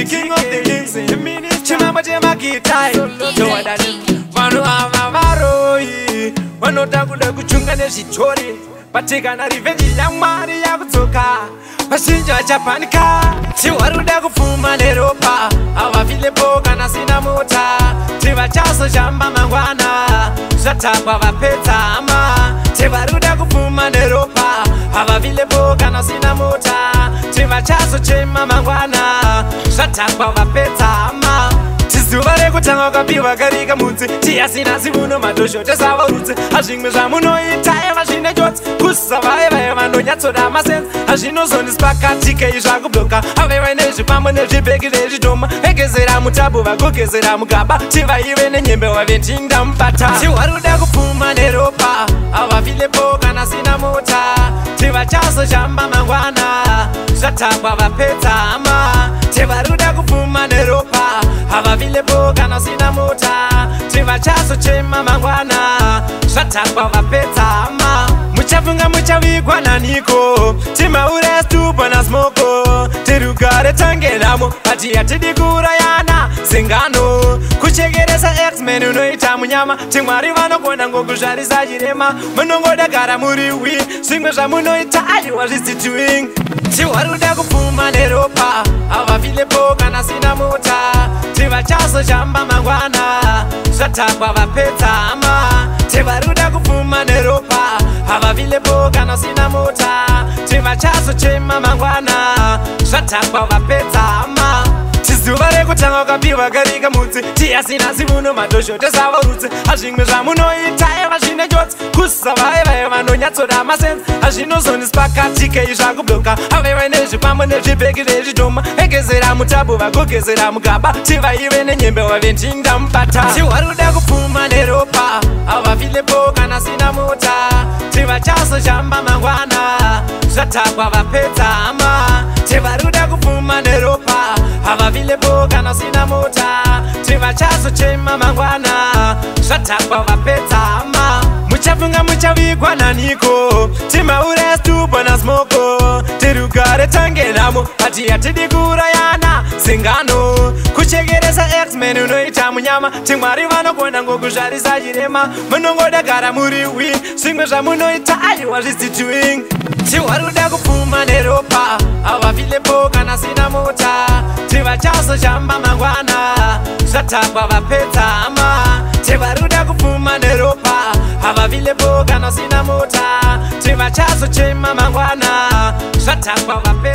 the king of the kings, the minister, Chimama Jemakitai, Vanu Amavaroi, Vanotakuda Kuchunga Neshitori, Patikana Revenge Yamari Yakutoka, Passenger Japanica, Tiwaruda Kufuma Neropa, our Vilepo Ganasina Mota, Tiva Chaso Jamba Mangwana, Zatapa Peta Ama, Tiwaruda Kufuma Neropa, our Vilepo Ganasina Mota, Tiva Chaso Chema Mangwana, Zatapa Peta Ama. Tizuvare kutanga kapiwa karika mutsi tiyasina zivuno madosho tesava rutsi hazvimwe zvamunoita vazvine jotsi kusavaiva vanonyatsoda masense hazvinozondisipakatike izvakubloka ave vaine zvipambo nezvibheki zvezvidhoma vegezera mutabu vagogezera mugaba tivaive nenyembe wave ndingambata tiwaruda kupfuma neropa avavilepo kana sina mota tivachazojamba mangwana zvatagwa vapedza hama tivaruda kupfuma neropa avavilepo kana sina mota tivachazochema mangwana zvatagwa vapedza hama muchafunga muchavigwa naniko timaura stupa nasmoko tirugare tangenamo ati hatidi kurayana singano kuchekeresa x-men unoita munyama timwari vanogona ngokuzvarisa chirema munongodagara muri wi zvimwe zvamunoita aiwa zvisituing tiwaruda kupfuma neropa avavilepo kana sina mota tivachazochamba mangwana zvatagwa vapedza hama tivaruda kupfuma neropa avavilepo kana sina mota tivachazochema mangwana zvatagwa vapedza hama tizuva rekutanga kapiwa karika mutsi tiyasina zivuno madosho tesava rutsi hazvimwe zvamunoita vazvine jotsi kusavaiva vanonyatsoda masense hazvinozondisipakatike izvakubloka ave vaine zvipambo nezvibheki zvezvidhoma vegezera mutabu vagogezera mugaba tivaive nenyembe wave ndingambata tiwaruda kupfuma neropa avavilepo kana sina mota tivachazochamba mangwana zvatagwa vapedza hama tivaruda kupfuma neropa avavilepo kana sina mota tivachazochema mangwana zvatagwa vapedza hama muchafunga muchavigwa naniko timaura stupa nasmoko tirugare tangenamo ati hatidi kurayana singano kuchekeresa x-men unoita munyama timwari vanogona ngokuzvarisa chirema munongodagara muri wi zvimwe zvamunoita aiwa zvisituing tiwaruda kupfuma neropa avavilepo kana sina mota tivachazochamba mangwana zvatagwa vapedza hama tivaruda kupfuma neropa avavilepo kana sina mota tivachazochema mangwana zvatagwa vapedza